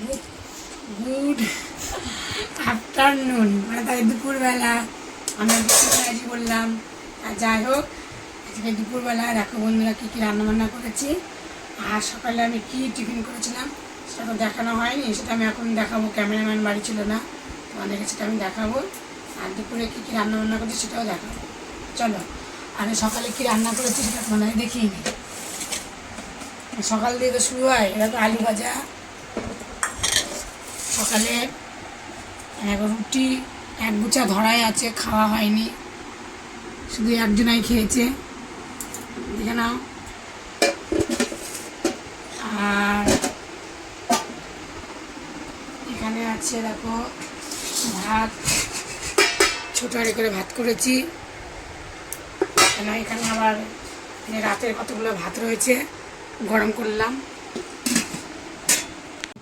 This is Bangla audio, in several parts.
গুড আফটারনুন, মানে তাই দুপুরবেলা আমরা দুপুরবেলা বললাম। আর যাই হোক, আজকে দুপুরবেলা দেখো বন্ধুরা কী কী রান্নাবান্না করেছি। আর সকালে আমি কি টিফিন করেছিলাম সেটা তো দেখানো হয়নি, সেটা আমি এখন দেখাবো। ক্যামেরাম্যান বাড়ি ছিল না, তোমাদেরকে সেটা আমি দেখাবো। আর দুপুরে কী কী রান্নাবান্না করেছি সেটাও দেখাবো। চলো, আমি সকালে কী রান্না করেছি সেটা তোমাদের দেখিয়ে নিই। সকাল দিয়ে তো শুরু হয়, এটা তো আলু ভাজা। সকালে রুটি এক গুছা ধরাই আছে, খাওয়া হয়নি, শুধু একজনাই খেয়েছে, দেখে নাও। আর এখানে আছে দেখো ভাত, ছোটো আড়ি করে ভাত করেছি। কেন এখানে আবার রাতের কতগুলো ভাত রয়েছে, গরম করলাম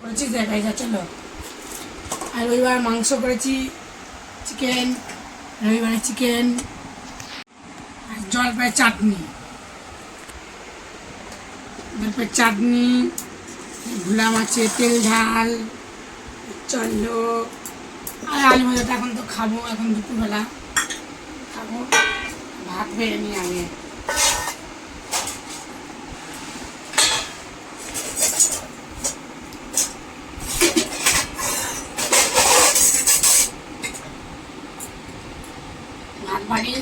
করেছি দেখাই যা। চলো, আর রবিবার মাংস করেছি, চিকেন, রবিবারে চিকেন। আর জলপাই চাটনি, জলপাই চাটনি, ভোলা মাছের তেল ঝাল। চলো, আর আলু ভাজাটা এখন তো খাবো, এখন দুপুরবেলা খাবো। ভাত বেড়ে নিই আগে। ভাত বাড়ি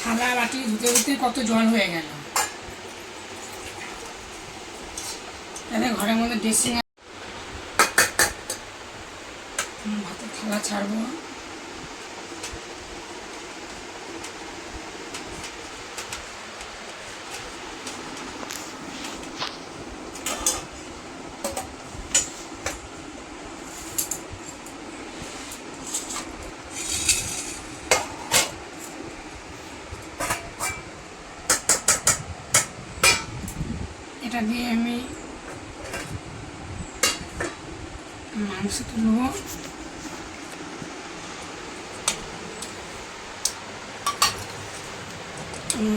থালা বাটি ধুতে ধুতে কত জল হয়ে গেল। তাহলে ঘরের মধ্যে ড্রেসিং, ভাতের থালা ছাড়বো। এটা দিয়ে আমি মাংস তুলব।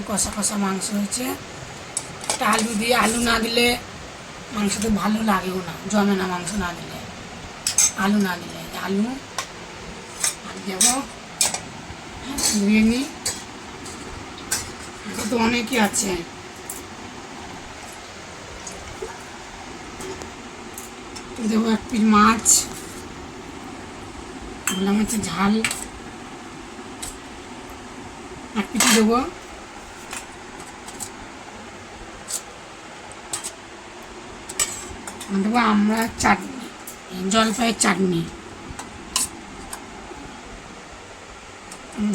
কষা কষা মাংস হয়েছে। একটা আলু দিয়ে, আলু না দিলে মাংস তো ভালো লাগেও না, জমে না মাংস না দিলে, আলু না দিলে। আলু আর দেবো, ধুয়ে নিই, তো অনেকই আছে। দেবো এক পিস মাছ, ভোলা মাছের ঝাল এক পিস দেবো। দেবো আমরা চাটনি, জলপাইয়ের চাটনি।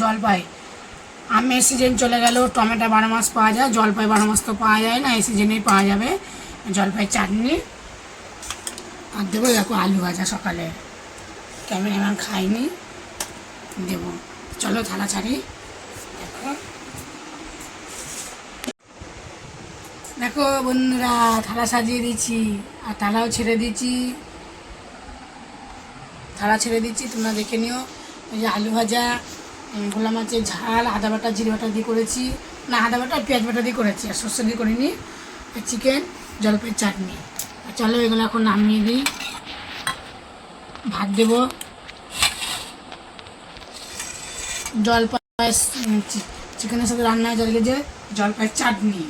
জলপাই আমের সিজন চলে গেল, টমেটো 12 মাস পাওয়া যায়, জলপাই 12 মাস তো পাওয়া যায় না, এই সিজনেই পাওয়া যাবে। জলপাই চাটনি আর দেবো দেখো আলু ভাজা, সকালে ক্যামেরাম্যান খাইনি, দেবো। চলো থালা ছাড়ি। দেখো দেখো বন্ধুরা, থালা সাজিয়ে দিচ্ছি আর থালাও ছেড়ে দিচ্ছি, থালা ছেড়ে দিচ্ছি, তোমরা দেখে নিও। ওই যে আলু ভাজা, ভোলা মাছের ঝাল, আদা বাটা জিরে বাটা দিয়ে করেছি, না আদা বাটা পেঁয়াজ বাটা দিয়ে করেছি, আর সর্ষে দিয়ে করিনি। আর চিকেন, জলপাইয়ের চাটনি। আর চলো এগুলো এখন নামিয়ে দিই। ভাত দেবো, জলপাই চিকেনের সাথে রান্না হয়ে যাবে, যে জলপাইয়ের চাটনি।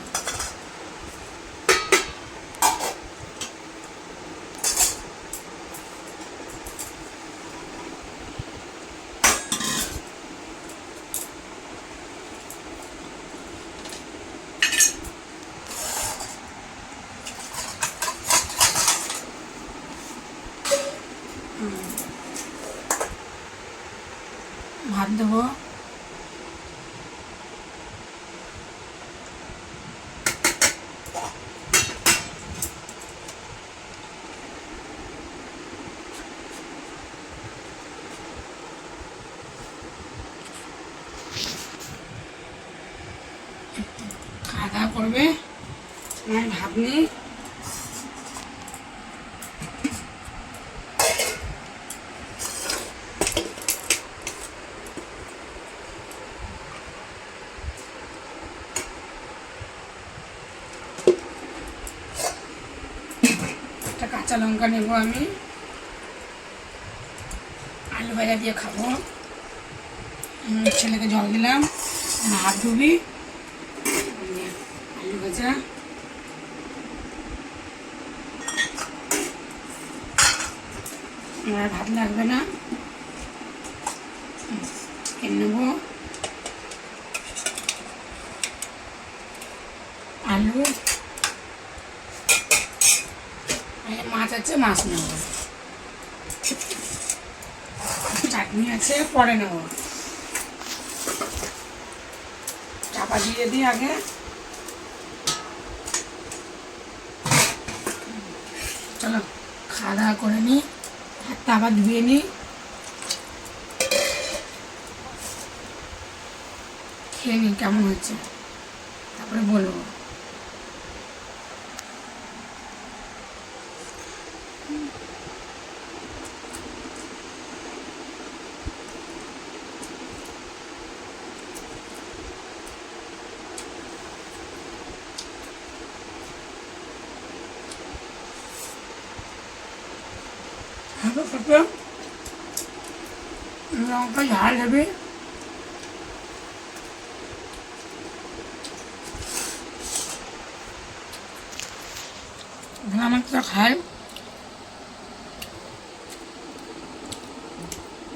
ভাত দেবো, খাওয়া দাওয়া করবে। ভাত নিই, কাঁচা লঙ্কা নেব আমি, আলু ভাজা দিয়ে খাবো। ছেলেকে জল দিলাম, হাত ধুবি। আলু ভাজা, আমার ভাত লাগবে না, কিনে নেবো। আলু, মাছ আছে, মাছ নেব। চাটনি আছে, পরে নেব। চাপা দিয়ে দিই আগে। চলো খাওয়া দাওয়া করে নিই, হাতটা আবার ধুয়ে নিই, খেয়ে নিই কেমন হচ্ছে, তারপরে বলবো। লঙ্কা ঝাল হবে, আমার তো খাই,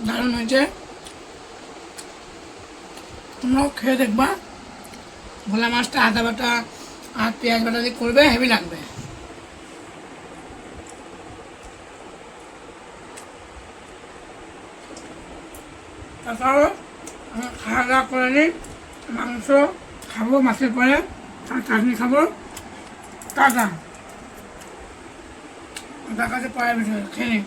দারুণ হয়েছে। তোমরাও খেয়ে দেখবা। ভোলা মাছটা আদা বাটা আর পেঁয়াজ বাটা দিয়ে করবে, হেভি লাগবে। তাছাড়াও আমি খাওয়া দাওয়া করে নিই, মাংস খাবো মাছের পরে, আর চাটনি খাবো। টাটা, কাছে পরে খেয়ে নিই।